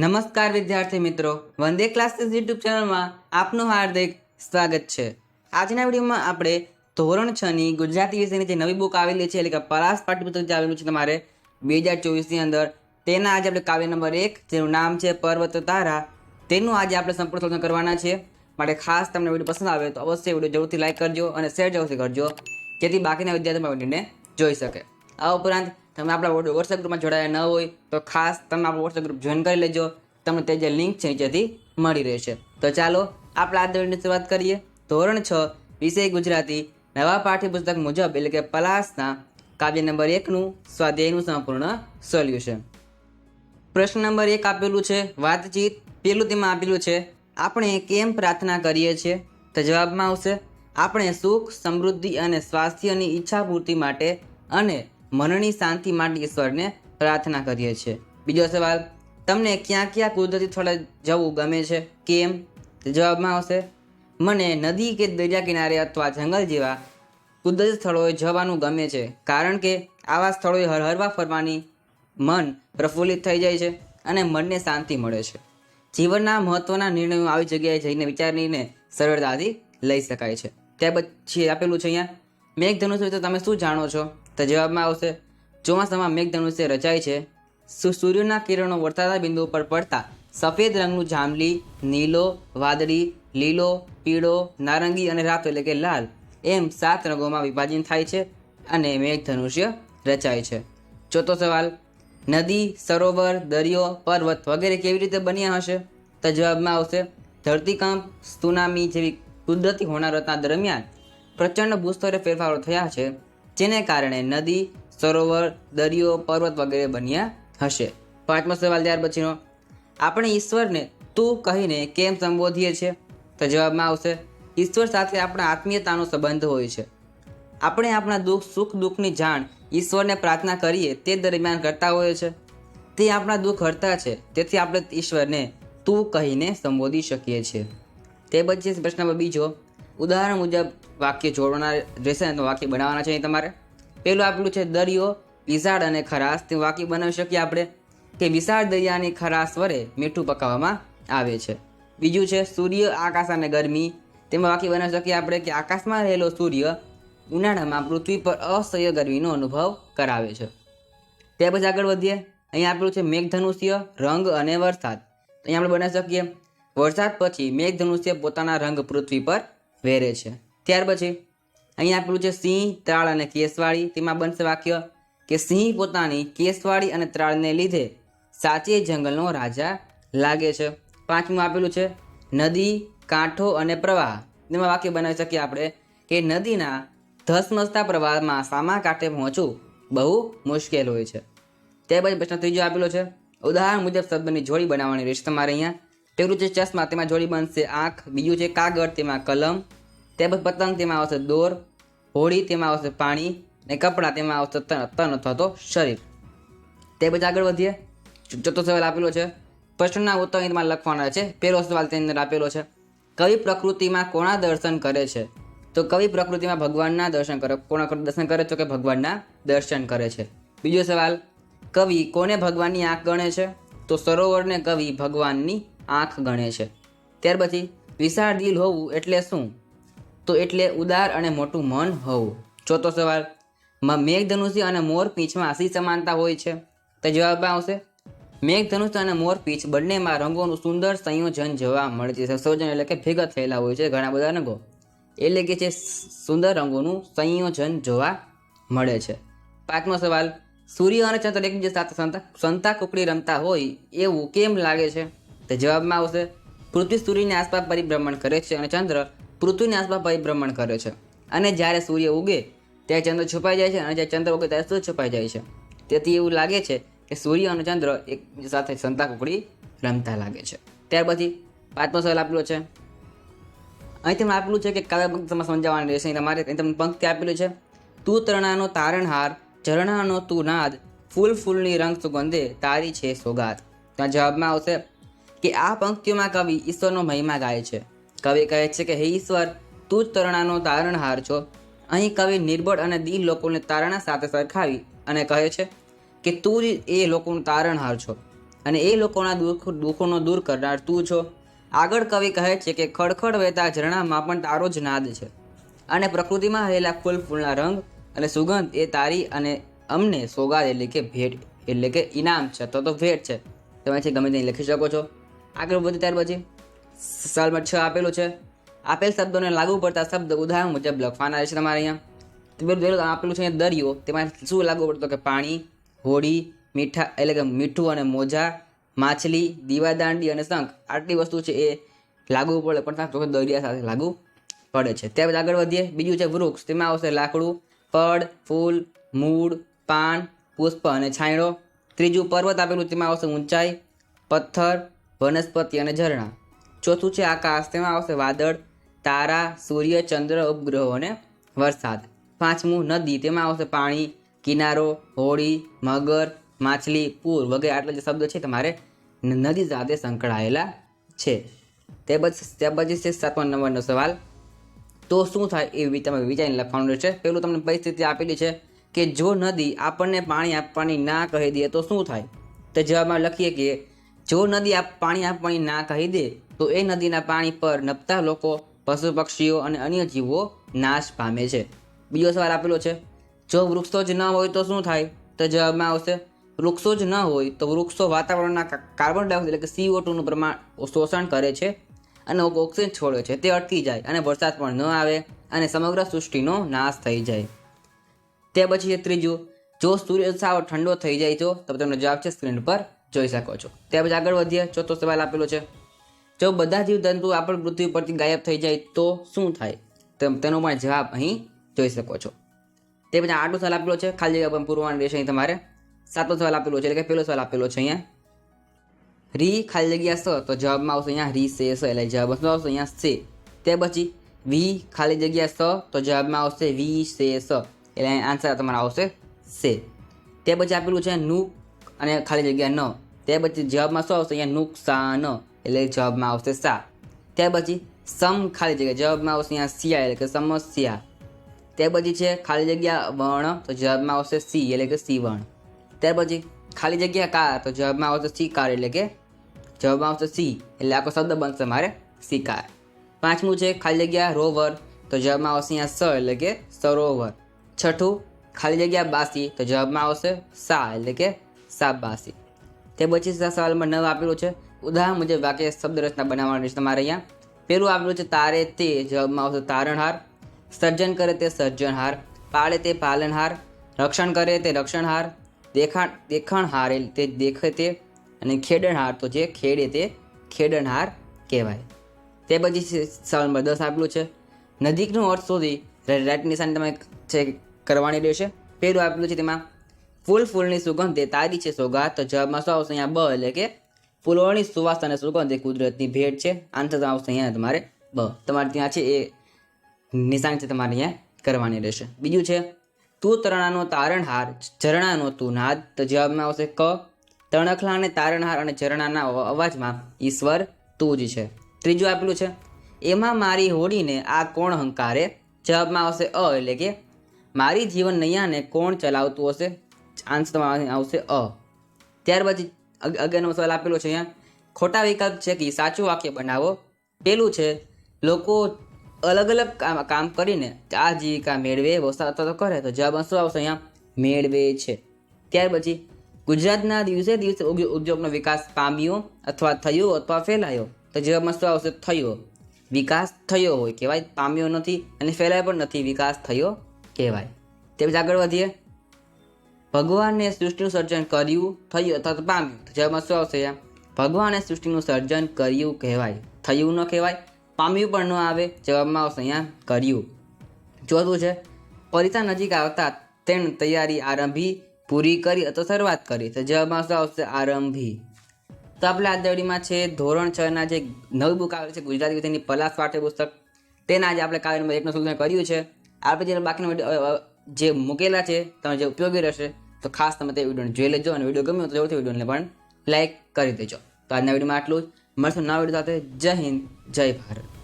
નમસ્કાર વિદ્યાર્થી મિત્રો, વંદે ક્લાસીસ યુટ્યુબ ચેનલમાં આપનું હાર્દિક સ્વાગત છે। આજના વિડીયોમાં આપણે ધોરણ 6 ની ગુજરાતી વિષયની જે નવી બુક આવેલી છે એટલે કે પલાશ પાઠ્યપુસ્તક જે આવેલું છે તમારે 2024 ની અંદર, તેના આજે આપણે કાવ્ય નંબર 1 જેનું નામ છે પર્વત તારા, તેનું આજે આપણે સંપૂર્ણ શોધન કરવાના છે। માટે ખાસ તમને વિડીયો પસંદ આવે તો અવશ્ય વિડીયો જરૂરથી લાઈક કરજો અને શેર જરૂરથી કરજો, જેથી બાકીના વિદ્યાર્થીઓ વિડીયોને જોઈ શકે। આ ઉપરાંત તમે આપણા વોટ્સએપ ગ્રુપમાં જોડાયા ન હોય તો ખાસ તમે આપણું વોટ્સએપ ગ્રુપ જોઈન કરી લેજો, તમને તે જે લિંક છે નીચેથી મળી રહેશે। તો ચાલો આપણે આ વિડીયોની શરૂઆત કરીએ। ધોરણ 6 વિષય ગુજરાતી નવા પાઠ્યપુસ્તક મુજબ એટલે કે પલાશના કાવ્ય નંબર 1 નું સ્વાધ્યાયનું સંપૂર્ણ સોલ્યુશન। પ્રશ્ન નંબર 1 આપેલું છે વાતચીત। પેલું તેમાં આપેલું છે આપણે કેમ પ્રાર્થના કરીએ છીએ? તો જવાબમાં આવશે આપણે સુખ, સમૃદ્ધિ અને સ્વાસ્થ્યની ઈચ્છા પૂર્તિ માટે અને મનની શાંતિ માટે ઈશ્વરને પ્રાર્થના કરીએ છીએ। બીજો સવાલ, તમને ક્યાં ક્યાં કુદરતી સ્થળે જવું ગમે છે? કેમ? જવાબમાં આવશે મને નદી કે દરિયા કિનારે અથવા જંગલ જેવા કુદરતી સ્થળોએ જવાનું ગમે છે, કારણ કે આવા સ્થળોએ હરવા ફરવાની મન પ્રફુલ્લિત થઈ જાય છે અને મનને શાંતિ મળે છે। જીવનના મહત્વના નિર્ણયો આવી જગ્યાએ જઈને વિચારીને સરળતાથી લઈ શકાય છે। ત્યાર પછી આપેલું છે અહીંયા મેઘધનુષ્ય વિશે તમે શું જાણો છો? તો જવાબમાં આવશે ચોમાસામાં મેઘધનુષ્ય રચાય છે સૂર્યના કિરણો વરસાદના બિંદુ પર પડતા સફેદ રંગનું જાંબલી, નીલો, વાદળી, લીલો, પીળો, નારંગી અને રાતો એટલે કે લાલ એમ 7 રંગોમાં વિભાજન થાય છે અને મેઘધનુષ્ય રચાય છે। ચોથો સવાલ, નદી, સરોવર, દરિયો, પર્વત વગેરે કેવી રીતે બન્યા હશે? તો જવાબમાં આવશે ધરતીકંપ, સુનામી જેવી કુદરતી હોનારતના દરમિયાન પ્રચંડ ભૂસ્તરે ફેરફારો થયા છે, જેને કારણે નદી, સરોવર, દરિયો, પર્વત વગેરે બન્યા હશે। પાંચમો સવાલ ત્યાર પછીનો, આપણે ઈશ્વરને તું કહીને કેમ સંબોધીએ છીએ? તો જવાબમાં આવશે ઈશ્વર સાથે આપણા આત્મીયતાનો સંબંધ હોય છે। આપણે આપણા સુખ દુઃખની જાણ ઈશ્વરને પ્રાર્થના કરીએ તે દરમિયાન કરતા હોઈએ છે। તે આપણા દુઃખ હરતા છે, તેથી આપણે ઈશ્વરને તું કહીને સંબોધી શકીએ છીએ। તે પછી પ્રશ્ન નંબર બીજો, ઉદાહરણ મુજબ વાક્ય જોડવાના રહેશે ને તો વાક્ય બનાવવાના છે। અહીં તમારે પેલું આપેલું છે દરિયો વિશાળ અને ખરાશ, તે વાક્ય બનાવી શકીએ આપણે કે વિશાળ દરિયાની ખરાશ વડે મીઠું પકાવવામાં આવે છે। બીજું છે સૂર્ય, આકાશ અને ગરમી, તેમાં વાક્ય બનાવી શકીએ આપણે કે આકાશમાં રહેલો સૂર્ય ઉનાળામાં પૃથ્વી પર અસહ્ય ગરમીનો અનુભવ કરાવે છે। ત્યાર પછી આગળ વધીએ, અહીંયા આપેલું છે મેઘધનુષ્ય, રંગ અને વરસાદ, અહીંયા આપણે બનાવી શકીએ વરસાદ પછી મેઘધનુષ્ય પોતાના રંગ પૃથ્વી પર વેરે છે। ત્યાર પછી અહીંયા આપેલું છે સિંહ, ત્રાળ અને કેસવાળી, તેમાં બનશે વાક્ય કે સિંહ પોતાની કેસવાળી અને ત્રાળને લીધે સાચે જંગલનો રાજા લાગે છે। પાંચમું આપેલું છે નદી, કાંઠો અને પ્રવાહ, તેમાં વાક્ય બનાવી શકીએ આપણે કે નદીના ધસમસતા પ્રવાહમાં સામા કાંઠે પહોંચવું બહુ મુશ્કેલ હોય છે। ત્યાર પછી પ્રશ્ન ત્રીજો આપેલો છે ઉદાહરણ મુજબ શબ્દની જોડી બનાવવાની રહેશે તમારે। અહીંયા પેલું છે ચશ્મા, તેમાં જોડી બનશે આંખ। બીજું છે કાગળ, તેમાં કલમ। ત્યાર પછી પતંગ, તેમાં આવશે દોર। હોળી, તેમાં આવશે પાણી। અને કપડાં, તેમાં આવશે તન અથવા તો શરીર। તે પછી આગળ વધીએ, ચોથો સવાલ આપેલો છે પ્રશ્નના ઉત્તર તેમાં લખવાના છે। પહેલો સવાલ તેની અંદર આપેલો છે કવિ પ્રકૃતિમાં કોના દર્શન કરે છે? તો કવિ પ્રકૃતિમાં ભગવાનના દર્શન કરે। કોના દર્શન કરે છે? કે ભગવાનના દર્શન કરે છે। બીજો સવાલ, કવિ કોને ભગવાનની આંખ ગણે છે? તો સરોવરને કવિ ભગવાનની આંખ ગણે છે। ત્યાર પછી વિશાળ દિલ હોવું એટલે શું? તો એટલે ઉદાર અને મોટું મન હોવું। ચોથો સવાલ, મેઘધનુષ્ય અને મોરપીંછમાં શી સમાનતા હોય છે? તો જવાબમાં આવશે મેઘધનુષ્ય અને મોરપીંછ બંનેમાં રંગોનું સુંદર સંયોજન જોવા મળે છે। સંયોજન એટલે કે ભેગા થયેલા હોય છે ઘણા બધા રંગો, એટલે કે જે સુંદર રંગોનું સંયોજન જોવા મળે છે। પાંચમો સવાલ, સૂર્ય અને ચંદ્ર એકબીજા સાથે સંતા કુકડી રમતા હોય એવું કેમ લાગે છે? તો જવાબમાં આવશે પૃથ્વી સૂર્યની આસપાસ પરિભ્રમણ કરે છે અને ચંદ્ર પૃથ્વીની આસપાસ પરિભ્રમણ કરે છે, અને જ્યારે સૂર્ય ઉગે ત્યારે ચંદ્ર છુપાઈ જાય છે અને જ્યારે ચંદ્ર ઉગે ત્યારે સૂર્ય છુપાઈ જાય છે। તેથી એવું લાગે છે કે સૂર્ય અને ચંદ્ર એકબીજા સાથે સંતા કુકડી રમતા લાગે છે। ત્યાર પછી પાંચમો સવાલ આપેલો છે, અહીં તમને આપેલું છે કે કાવ્ય પંક્તિ તમે સમજાવવાની રહેશે। તમારે તમને પંક્તિ આપેલું છે તું તરણાનો તારણહાર, ઝરણાનો તું નાદ, ફૂલ ફૂલની રંગ સુગંધે તારી છે સોગાદ। ત્યાં જવાબમાં આવશે કે આ પંક્તિઓમાં કવિ ઈશ્વરનો મહિમા ગાય છે। કવિ કહે છે કે હે ઈશ્વર, તું જ તરણાનો તારણહાર છો। અહીં કવિ નિર્બળ અને દીન લોકોને તારણા સાથે સરખાવી અને કહે છે કે તું જ એ લોકોનું તારણહાર છો। અને એ લોકોના દુઃખોનો દૂર કરનાર તું છો. આગળ કવિ કહે છે કે ખડખડ વહેતા ઝરણામાં પણ તારો જ નાદ છે, અને પ્રકૃતિમાં રહેલા ફૂલના રંગ અને સુગંધ એ તારી અને અમને સોગાદ એટલે કે ભેટ એટલે કે ઇનામ છે, તો ભેટ છે. તમે છે ગમે તે લખી શકો છો. આગળ વધુ ત્યાર પછી સવાલ નંબર 6 આપેલું છે. આપેલ શબ્દોને લાગુ પડતા શબ્દ ઉદાહરણ મુજબ લખવાના રહેશે તમારે અહીંયા. આપેલું છે અહીંયા દરિયો, તેમાં શું લાગુ પડતો કે પાણી, હોડી, મીઠા એટલે કે મીઠું અને મોજા, માછલી, દીવાદાંડી અને શંખ. આટલી વસ્તુ છે એ લાગુ પડે પણ દરિયા સાથે લાગુ પડે છે. ત્યાર પછી આગળ વધીએ. બીજું છે વૃક્ષ, તેમાં આવશે લાકડું, પડ, ફૂલ, મૂળ, પાન, પુષ્પ અને છાંયડો. ત્રીજું પર્વત આપેલું, તેમાં આવશે ઊંચાઈ, પથ્થર, વનસ્પતિ અને ઝરણા. ચોથું છે આકાશ, તેમાં આવશે વાદળ, તારા, સૂર્ય, ચંદ્ર, ઉપગ્રહો અને વરસાદ. પાંચમું નદી, તેમાં આવશે પાણી, કિનારો, હોડી, મગર, માછલી, પૂર વગેરે. આટલા જે શબ્દો છે તમારે નદી સાથે સંકળાયેલા છે. ત્યાર પછી છે 7મા નંબરનો સવાલ. તો શું થાય એ તમે વિચારીને લખવાનું રહેશે. પેલું તમને પરિસ્થિતિ આપેલી છે કે જો નદી આપણને પાણી આપવાની ના કહી દે તો શું થાય. તો જવાબમાં લખીએ કે જો નદી પાણી આપવાની ના કહી દે તો એ નદીના પાણી પર નભતા લોકો, પશુ પક્ષીઓ અને અન્ય જીવો નાશ પામે છે. બીજો સવાલ આપેલો છે જો વૃક્ષો જ ન હોય તો શું થાય. તો જવાબમાં આવશે વૃક્ષો જ ન હોય તો વૃક્ષો વાતાવરણના કાર્બન ડાયોક્સાઇડ એટલે કે CO2નું પ્રમાણ શોષણ કરે છે અને ઓક્સિજન છોડે છે, તે અટકી જાય અને વરસાદ પણ ન આવે અને સમગ્ર સૃષ્ટિનો નાશ થઈ જાય. તે પછી ત્રીજું, જો સૂર્ય સાવ ઠંડો થઈ જાય તો તમને જવાબ છે સ્ક્રીન પર જોઈ શકો છો. ત્યાર પછી આગળ વધીએ. ચોથો સવાલ આપેલો છે જો બધા જીવજંતુ આપણી પૃથ્વી પરથી ગાયબ થઈ જાય તો શું થાય. તેનો પણ જવાબ અહીં જોઈ શકો છો. તે પછી 8મો સવાલ આપેલો છે, ખાલી જગ્યા પણ પૂરવાની રહેશે અહીં તમારે. 7મો સવાલ આપેલો છે એટલે કે પહેલો સવાલ આપેલો છે અહીંયા રી ખાલી જગ્યા સ, તો જવાબમાં આવશે અહીંયા રી સે સ એટલે જવાબ શું આવશે અહીંયા સે. તે પછી વી ખાલી જગ્યા સ, તો જવાબમાં આવશે વી સે સ એટલે આન્સર તમારો આવશે સે. તે પછી આપેલું છે નુક અને ખાલી જગ્યા ન, તે પછી જવાબમાં શું આવશે અહીંયા નુકસાન એટલે જવાબમાં આવશે સા. ત્યાર પછી સમ ખાલી જગ્યા, જવાબમાં આવશે અહીંયા સિયા એટલે કે સમસ્યા. ત્યાર પછી છે ખાલી જગ્યા વર્ણ, તો જવાબમાં આવશે સી એટલે કે સીવણ. ત્યાર પછી ખાલી જગ્યા કાર, તો જવાબમાં આવશે શિકાર એટલે કે જવાબમાં આવશે સી એટલે આખો શબ્દ બનશે મારે શિકાર. 5મું છે ખાલી જગ્યા રોવર, તો જવાબમાં આવશે અહીંયા સ એટલે કે સરોવર. 6થું ખાલી જગ્યા બાસી, તો જવાબમાં આવશે સા એટલે કે શાબાસી. તે પછી સવાલ નંબર 9 આપેલું છે ઉદાહરણ મુજબ વાક્ય શબ્દ રચના બનાવવાની છે તમારે અહીંયા. પેલું આપેલું છે તારે તે, જવાબમાં આવશે તારણહાર. સર્જન કરે તે સર્જનહાર. પાળે તે પાલનહાર. રક્ષણ કરે તે રક્ષણહાર. દેખણહાર તે દેખે તે. અને ખેડણહાર તો જે ખેડે તે ખેડણહાર કહેવાય. તે પછી સવાલ નંબર 10 આપેલું છે નજીકનો અર્થ શોધી રાઈટ નિશાની તમે છે કરવાની રહેશે. પેલું આપેલું છે તેમાં ફૂલની સુગંધ તે તારી છે સોગાત, તો જવાબમાં શું આવશે અહીંયા બ એટલે કે ફૂલોની સુવાસ અને સુગંધ એ કુદરતની ભેટ છે. આન્સર આવશે અહીંયા તમારે બ. તમારે ત્યાં છે એ નિશાન છે તમારે અહીંયા કરવાની રહેશે. બીજું છે તું તરણાનો તારણહાર, ઝરણાનો તું નાદ, તો જવાબમાં આવશે ક. તણખલા અને તારણહાર અને ઝરણાના અવાજમાં ઈશ્વર તું જ છે. ત્રીજું આપેલું છે એમાં મારી હોડીને આ કોણ હંકારે, જવાબમાં આવશે અ એટલે કે મારી જીવન નૈયાને કોણ ચલાવતું હશે. આન્સર તમારે આવશે અ. ત્યાર પછી 11મો સવાલ આપેલો છે અહીંયા ખોટા વિકલ્પ છે કે સાચું વાક્ય બનાવો. પેલું છે લોકો અલગ અલગ કામ કરીને આજીવિકા મેળવે વસવાટ તો કરે, તો જવાબ શું આવશે અહીંયા મેળવે છે. ત્યાર પછી ગુજરાતના દિવસે દિવસે ઉદ્યોગનો વિકાસ પામ્યો અથવા થયો અથવા ફેલાયો, તો જવાબમાં શું આવશે થયો. વિકાસ થયો હોય કહેવાય, પામ્યો નથી અને ફેલાયો પણ નથી, વિકાસ થયો કહેવાય. તે પછી આગળ વધીએ. ભગવાને સૃષ્ટિનું સર્જન કર્યું, થયું અથવા તો પામ્યું, તો જવાબમાં શું આવશે ભગવાને સૃષ્ટિનું સર્જન કર્યું કહેવાય, થયું ન કહેવાય, પામ્યું પણ ન આવે, જવાબમાં આવશે અહીંયા કર્યું. ચોથું છે પરીક્ષા નજીક આવતા તેણે તૈયારી આરંભી, પૂરી કરી અથવા શરૂઆત કરી, તો જવાબમાં શું આવશે આરંભી. તો આપણે આ દડીમાં છે ધોરણ 6ના જે નવી બુક આવેલી છે ગુજરાતી વિષયની પલાશ પાઠ્યપુસ્તક, તેના આજે આપણે કાર્ય નંબર 1નું સોલ્યુશન કર્યું છે. આપણે જે બાકીના જે મૂકેલા છે તમે જે ઉપયોગી રહેશે તો ખાસ તમે તે વિડીયોને જોઈ લેજો, અને વિડીયો ગમ્યો તો જરૂરથી વિડીયોને પણ લાઈક કરી દેજો. તો આજના વિડીયોમાં આટલું જ. મળશું નવા વિડીયો સાથે. જય હિન્દ, જય ભારત.